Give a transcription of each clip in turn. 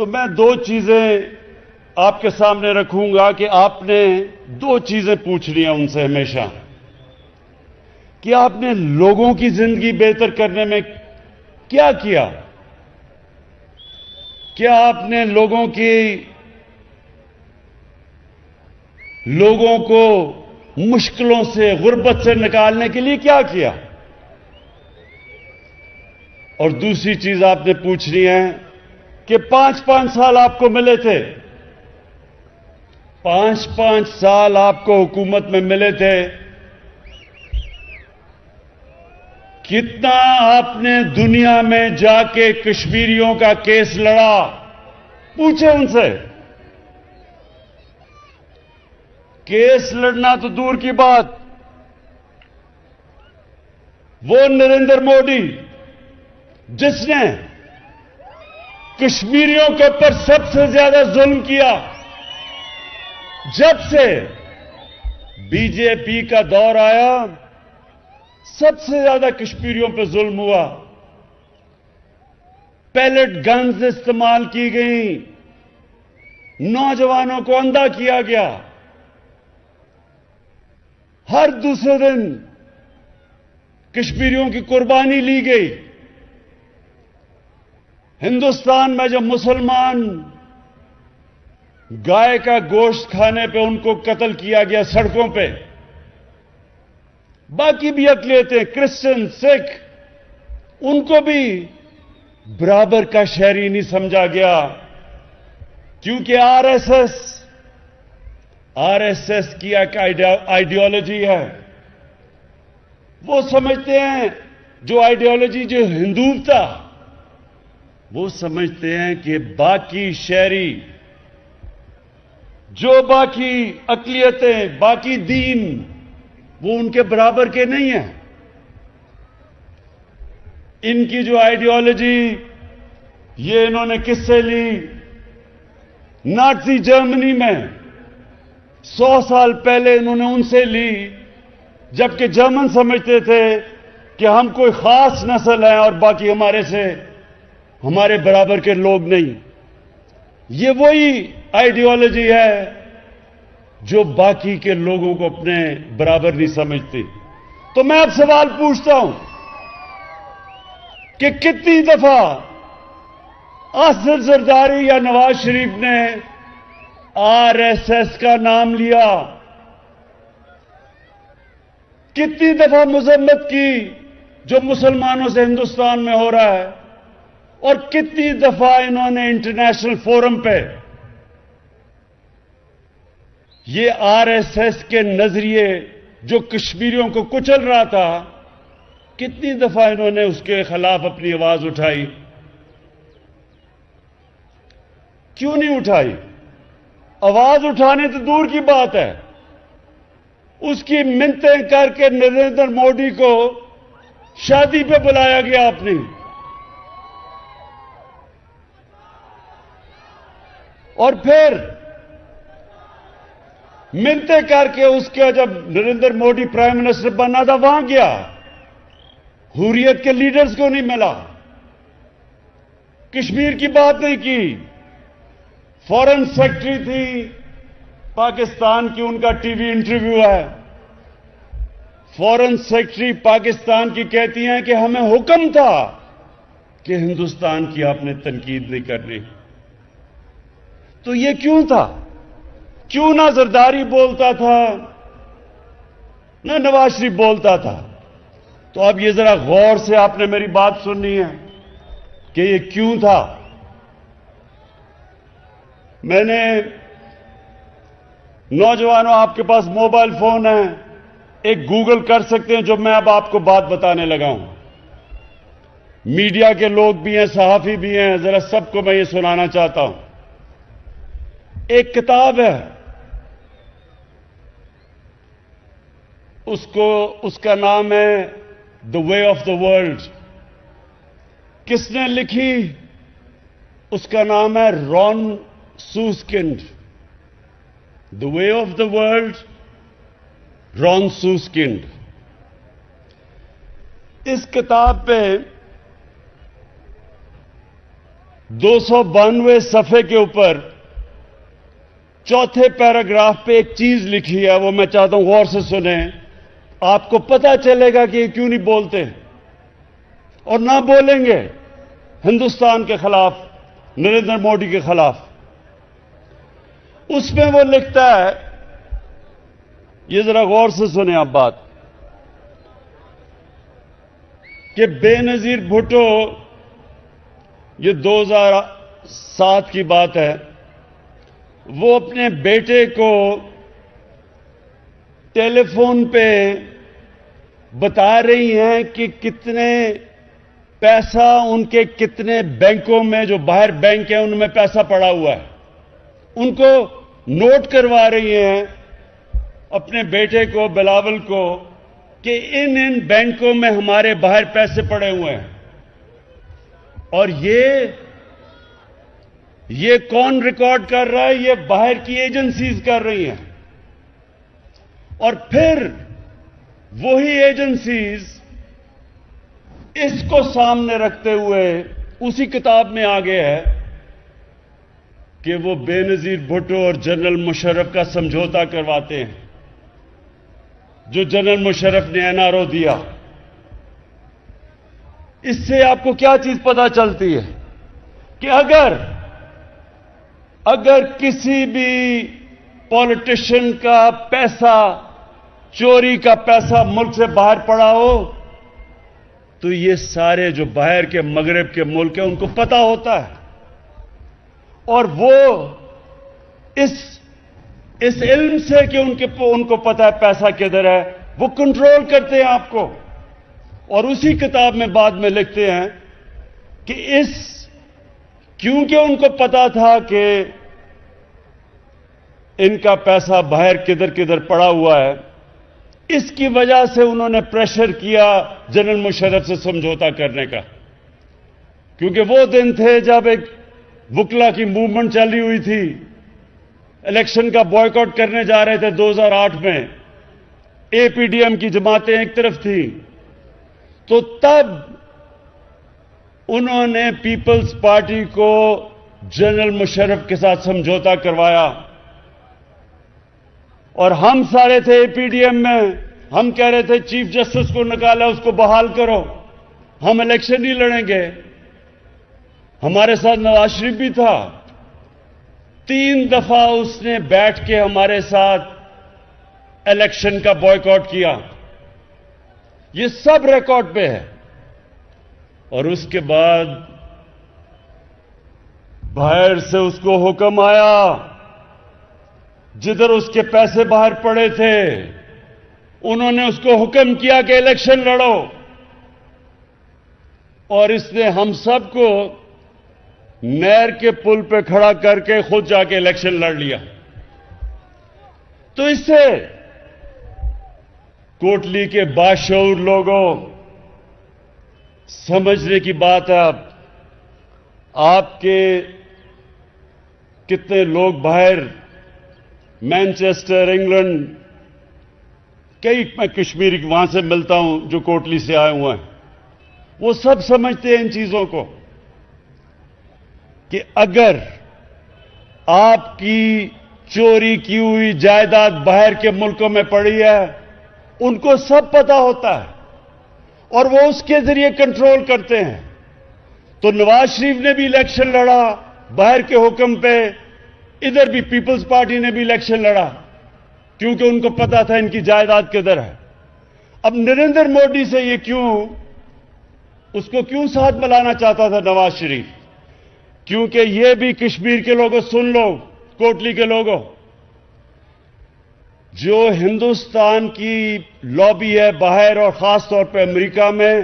تو میں دو چیزیں آپ کے سامنے رکھوں گا کہ آپ نے دو چیزیں پوچھنی ہیں ان سے ہمیشہ کہ آپ نے لوگوں کی زندگی بہتر کرنے میں کیا کیا؟ کیا آپ نے لوگوں کو مشکلوں سے، غربت سے نکالنے کے لیے کیا کیا؟ اور دوسری چیز آپ نے پوچھنی ہے کہ 5 سال آپ کو ملے تھے، 5 سال آپ کو حکومت میں ملے تھے، کتنا آپ نے دنیا میں جا کے کشمیریوں کا کیس لڑا؟ پوچھیں ان سے۔ کیس لڑنا تو دور کی بات، وہ نریندر مودی جس نے کشمیریوں کے اوپر سب سے زیادہ ظلم کیا، جب سے بی جے پی کا دور آیا سب سے زیادہ کشمیریوں پہ ظلم ہوا، پیلٹ گنز استعمال کی گئیں، نوجوانوں کو اندھا کیا گیا، ہر دوسرے دن کشمیریوں کی قربانی لی گئی۔ ہندوستان میں جو مسلمان گائے کا گوشت کھانے پہ ان کو قتل کیا گیا سڑکوں پہ، باقی بھی اقلیتیں، کرسچن، سکھ، ان کو بھی برابر کا شہری نہیں سمجھا گیا، کیونکہ آر ایس ایس کی ایک آئیڈیالوجی ہے۔ وہ سمجھتے ہیں جو آئیڈیالوجی جو ہندوتا، وہ سمجھتے ہیں کہ باقی شہری، جو باقی اقلیتیں، باقی دین، وہ ان کے برابر کے نہیں ہیں۔ ان کی جو آئیڈیالوجی، یہ انہوں نے کس سے لی؟ نازی جرمنی میں 100 سال پہلے انہوں نے ان سے لی، جبکہ جرمن سمجھتے تھے کہ ہم کوئی خاص نسل ہیں اور باقی ہمارے برابر کے لوگ نہیں۔ یہ وہی آئیڈیالوجی ہے جو باقی کے لوگوں کو اپنے برابر نہیں سمجھتی۔ تو میں اب سوال پوچھتا ہوں کہ کتنی دفعہ اسد زرداری یا نواز شریف نے آر ایس ایس کا نام لیا؟ کتنی دفعہ مذمت کی جو مسلمانوں سے ہندوستان میں ہو رہا ہے؟ اور کتنی دفعہ انہوں نے انٹرنیشنل فورم پہ یہ آر ایس ایس کے نظریے جو کشمیریوں کو کچل رہا تھا، کتنی دفعہ انہوں نے اس کے خلاف اپنی آواز اٹھائی؟ کیوں نہیں اٹھائی؟ آواز اٹھانے تو دور کی بات ہے، اس کی منتیں کر کے نریندر مودی کو شادی پہ بلایا گیا اپنی، اور پھر منتیں کر کے اس کے جب نریندر مودی پرائم منسٹر بننا تھا وہاں گیا، حریت کے لیڈرز کو نہیں ملا، کشمیر کی بات نہیں کی۔ فارن سیکرٹری تھی پاکستان کی، ان کا ٹی وی انٹرویو ہے، فارن سیکرٹری پاکستان کی کہتی ہیں کہ ہمیں حکم تھا کہ ہندوستان کی آپ نے تنقید نہیں کرنی۔ تو یہ کیوں تھا؟ کیوں نہ زرداری بولتا تھا، نہ نواز شریف بولتا تھا؟ تو اب یہ ذرا غور سے آپ نے میری بات سننی ہے کہ یہ کیوں تھا۔ میں نے نوجوانوں، آپ کے پاس موبائل فون ہے، ایک گوگل کر سکتے ہیں جو میں اب آپ کو بات بتانے لگا ہوں۔ میڈیا کے لوگ بھی ہیں، صحافی بھی ہیں، ذرا سب کو میں یہ سنانا چاہتا ہوں۔ ایک کتاب ہے، اس کا نام ہے دا وے آف دا ورلڈ۔ کس نے لکھی؟ اس کا نام ہے رون سوسکنڈ۔ دا وے آف دا ورلڈ، رون سوسکنڈ۔ اس کتاب پہ 292 صفحے کے اوپر چوتھے پیراگراف پہ ایک چیز لکھی ہے، وہ میں چاہتا ہوں غور سے سنیں. آپ کو پتا چلے گا کہ یہ کیوں نہیں بولتے اور نہ بولیں گے ہندوستان کے خلاف، نریندر مودی کے خلاف. اس میں وہ لکھتا ہے، یہ ذرا غور سے سنیں آپ بات، کہ بے نظیر بھٹو، یہ 2007 کی بات ہے، وہ اپنے بیٹے کو ٹیلی فون پہ بتا رہی ہیں کہ کتنے پیسہ ان کے کتنے بینکوں میں، جو باہر بینک ہیں ان میں پیسہ پڑا ہوا ہے. ان کو نوٹ کروا رہی ہیں اپنے بیٹے کو، بلاول کو، کہ ان بینکوں میں ہمارے باہر پیسے پڑے ہوئے ہیں. اور یہ کون ریکارڈ کر رہا ہے؟ یہ باہر کی ایجنسیز کر رہی ہیں. اور پھر وہی ایجنسیز اس کو سامنے رکھتے ہوئے اسی کتاب میں آگے ہے کہ وہ بے نظیر بھٹو اور جنرل مشرف کا سمجھوتا کرواتے ہیں، جو جنرل مشرف نے این آر او دیا. اس سے آپ کو کیا چیز پتا چلتی ہے کہ اگر کسی بھی پولیٹیشین کا پیسہ، چوری کا پیسہ ملک سے باہر پڑا ہو تو یہ سارے جو باہر کے مغرب کے ملک ہیں ان کو پتا ہوتا ہے، اور وہ اس علم سے کہ ان کو پتا ہے پیسہ کدھر ہے، وہ کنٹرول کرتے ہیں آپ کو. اور اسی کتاب میں بعد میں لکھتے ہیں کہ کیونکہ ان کو پتا تھا کہ ان کا پیسہ باہر کدھر کدھر پڑا ہوا ہے، اس کی وجہ سے انہوں نے پریشر کیا جنرل مشرف سے سمجھوتا کرنے کا. کیونکہ وہ دن تھے جب ایک وکلا کی موومنٹ چلی ہوئی تھی، الیکشن کا بوائیکاٹ کرنے جا رہے تھے 2008 میں، اے پی ڈی ایم کی جماعتیں ایک طرف تھیں. تو تب انہوں نے پیپلز پارٹی کو جنرل مشرف کے ساتھ سمجھوتا کروایا، اور ہم سارے تھے اے پی ڈی ایم میں، ہم کہہ رہے تھے چیف جسٹس کو نکالا، اس کو بحال کرو، ہم الیکشن نہیں لڑیں گے. ہمارے ساتھ نواز شریف بھی تھا، 3 دفعہ اس نے بیٹھ کے ہمارے ساتھ الیکشن کا بوائیکاٹ کیا. یہ سب ریکارڈ پہ ہے. اور اس کے بعد باہر سے اس کو حکم آیا، جدھر اس کے پیسے باہر پڑے تھے انہوں نے اس کو حکم کیا کہ الیکشن لڑو، اور اس نے ہم سب کو نہر کے پل پہ کھڑا کر کے خود جا کے الیکشن لڑ لیا. تو اس سے کوٹلی کے باشعور لوگوں سمجھنے کی بات ہے. آپ کے کتنے لوگ باہر مینچسٹر، انگلینڈ، کئی میں کشمیری وہاں سے ملتا ہوں جو کوٹلی سے آئے ہوئے ہیں، وہ سب سمجھتے ہیں ان چیزوں کو کہ اگر آپ کی چوری کی ہوئی جائیداد باہر کے ملکوں میں پڑی ہے، ان کو سب پتا ہوتا ہے اور وہ اس کے ذریعے کنٹرول کرتے ہیں. تو نواز شریف نے بھی الیکشن لڑا باہر کے حکم پہ، ادھر بھی پیپلز پارٹی نے بھی الیکشن لڑا کیونکہ ان کو پتا تھا ان کی جائیداد کدھر ہے. اب نریندر مودی سے یہ اس کو کیوں ساتھ ملانا چاہتا تھا نواز شریف؟ کیونکہ یہ بھی کشمیر کے لوگوں سن لو، کوٹلی کے لوگوں، جو ہندوستان کی لابی ہے باہر اور خاص طور پہ امریکہ میں،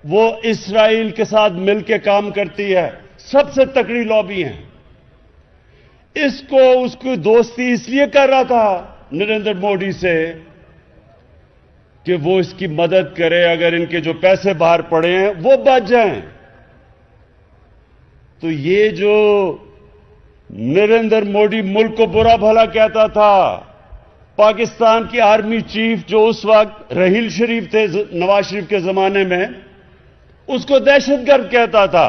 وہ اسرائیل کے ساتھ مل کے کام کرتی ہے، سب سے تکڑی لابی ہیں. اس کی دوستی اس لیے کر رہا تھا نریندر مودی سے کہ وہ اس کی مدد کرے، اگر ان کے جو پیسے باہر پڑے ہیں وہ بچ جائیں. تو یہ جو نریندر مودی ملک کو برا بھلا کہتا تھا، پاکستان کی آرمی چیف جو اس وقت رحیل شریف تھے نواز شریف کے زمانے میں، اس کو دہشت گرد کہتا تھا.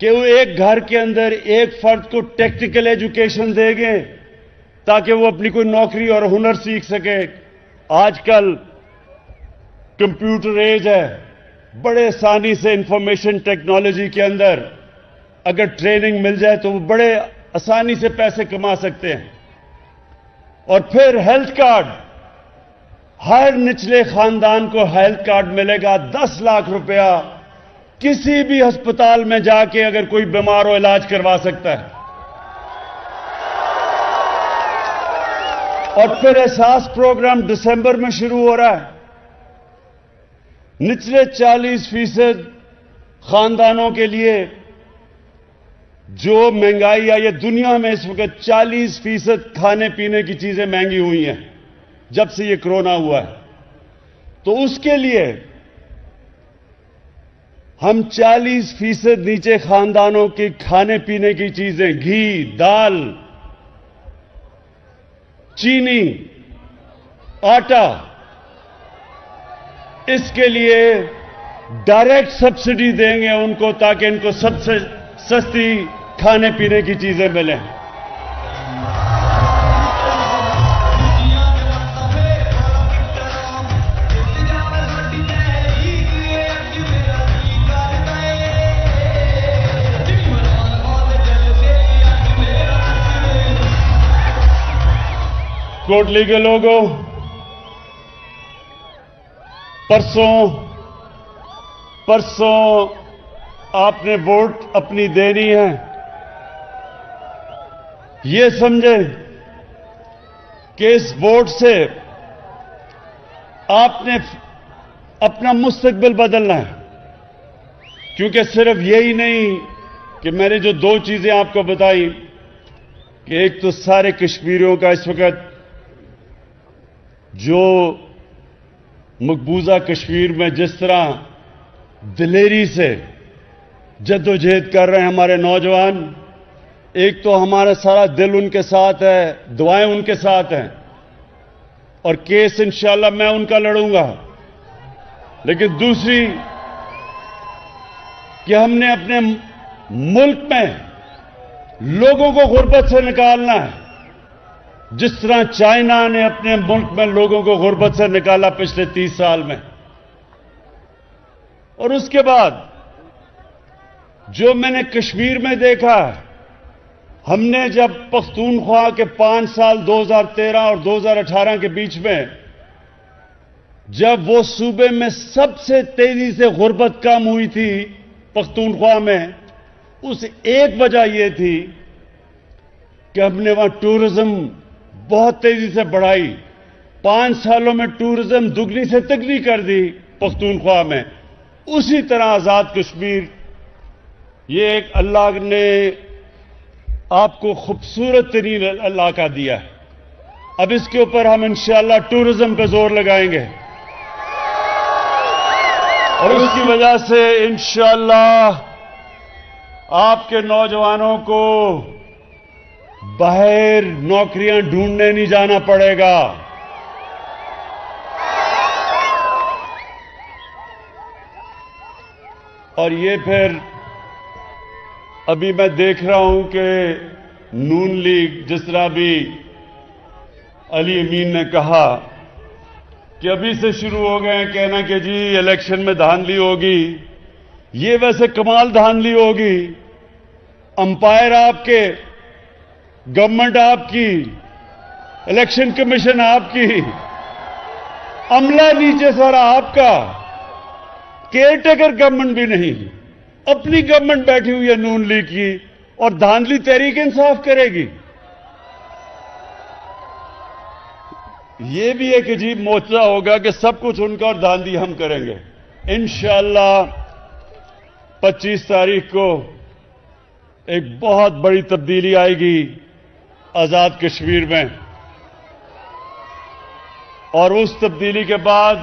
کہ وہ ایک گھر کے اندر ایک فرد کو ٹیکنیکل ایجوکیشن دیں گے تاکہ وہ اپنی کوئی نوکری اور ہنر سیکھ سکے. آج کل کمپیوٹر ایج ہے، بڑے آسانی سے انفارمیشن ٹیکنالوجی کے اندر اگر ٹریننگ مل جائے تو وہ بڑے آسانی سے پیسے کما سکتے ہیں. اور پھر ہیلتھ کارڈ، ہر نچلے خاندان کو ہیلتھ کارڈ ملے گا. 10 لاکھ روپیہ کسی بھی ہسپتال میں جا کے اگر کوئی بیمار ہو علاج کروا سکتا ہے. اور پھر احساس پروگرام دسمبر میں شروع ہو رہا ہے. نچلے 40% خاندانوں کے لیے جو مہنگائی آئی ہے، دنیا میں اس وقت 40% کھانے پینے کی چیزیں مہنگی ہوئی ہیں جب سے یہ کرونا ہوا ہے. تو اس کے لیے ہم 40% نیچے خاندانوں کی کھانے پینے کی چیزیں، گھی، دال، چینی، آٹا، اس کے لیے ڈائریکٹ سبسڈی دیں گے ان کو تاکہ ان کو سب سے سستی کھانے پینے کی چیزیں ملیں. کوٹلی کے لوگوں، پرسوں آپ نے ووٹ اپنی دینی ہے. یہ سمجھیں کہ اس ووٹ سے آپ نے اپنا مستقبل بدلنا ہے. کیونکہ صرف یہی نہیں کہ میں نے جو 2 چیزیں آپ کو بتائی کہ ایک تو سارے کشمیریوں کا اس وقت جو مقبوضہ کشمیر میں جس طرح دلیری سے جدوجہد کر رہے ہیں ہمارے نوجوان، ایک تو ہمارا سارا دل ان کے ساتھ ہے، دعائیں ان کے ساتھ ہیں، اور کیس انشاءاللہ میں ان کا لڑوں گا. لیکن دوسری کہ ہم نے اپنے ملک میں لوگوں کو غربت سے نکالنا ہے، جس طرح چائنا نے اپنے ملک میں لوگوں کو غربت سے نکالا پچھلے 30 سال میں. اور اس کے بعد جو میں نے کشمیر میں دیکھا، ہم نے جب پختونخوا کے 5 سال 2013 اور 2018 کے بیچ میں جب وہ صوبے میں سب سے تیزی سے غربت کم ہوئی تھی پختونخوا میں، اس ایک وجہ یہ تھی کہ ہم نے وہاں ٹورزم بہت تیزی سے بڑھائی. 5 سالوں میں ٹورزم دگنی سے تگنی کر دی پختونخوا میں. اسی طرح آزاد کشمیر، یہ ایک اللہ نے آپ کو خوبصورت ترین علاقہ دیا ہے. اب اس کے اوپر ہم انشاءاللہ ٹورزم پہ زور لگائیں گے، اور اس کی وجہ سے انشاءاللہ آپ کے نوجوانوں کو باہر نوکریاں ڈھونڈنے نہیں جانا پڑے گا. اور یہ پھر ابھی میں دیکھ رہا ہوں کہ نون لیگ، جس طرح بھی علی امین نے کہا کہ ابھی سے شروع ہو گئے ہیں کہنا کہ جی الیکشن میں دھاندلی ہوگی. یہ ویسے کمال دھاندلی ہوگی. امپائر آپ کے، گورنمنٹ آپ کی، الیکشن کمیشن آپ کی، عملہ نیچے سارا آپ کا، کیئر ٹیکر گورنمنٹ بھی نہیں، اپنی گورنمنٹ بیٹھی ہوئی ہے نون لیگ کی، اور دھاندلی تحریک انصاف کرے گی. یہ بھی ایک عجیب معجزہ ہوگا کہ سب کچھ ان کا اور دھاندلی ہم کریں گے. انشاءاللہ 25 تاریخ کو ایک بہت بڑی تبدیلی آئے گی آزاد کشمیر میں، اور اس تبدیلی کے بعد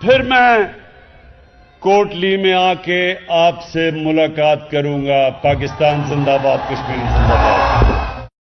پھر میں کوٹلی میں آ کے آپ سے ملاقات کروں گا. پاکستان زندہ باد، کشمیر زندہ باد.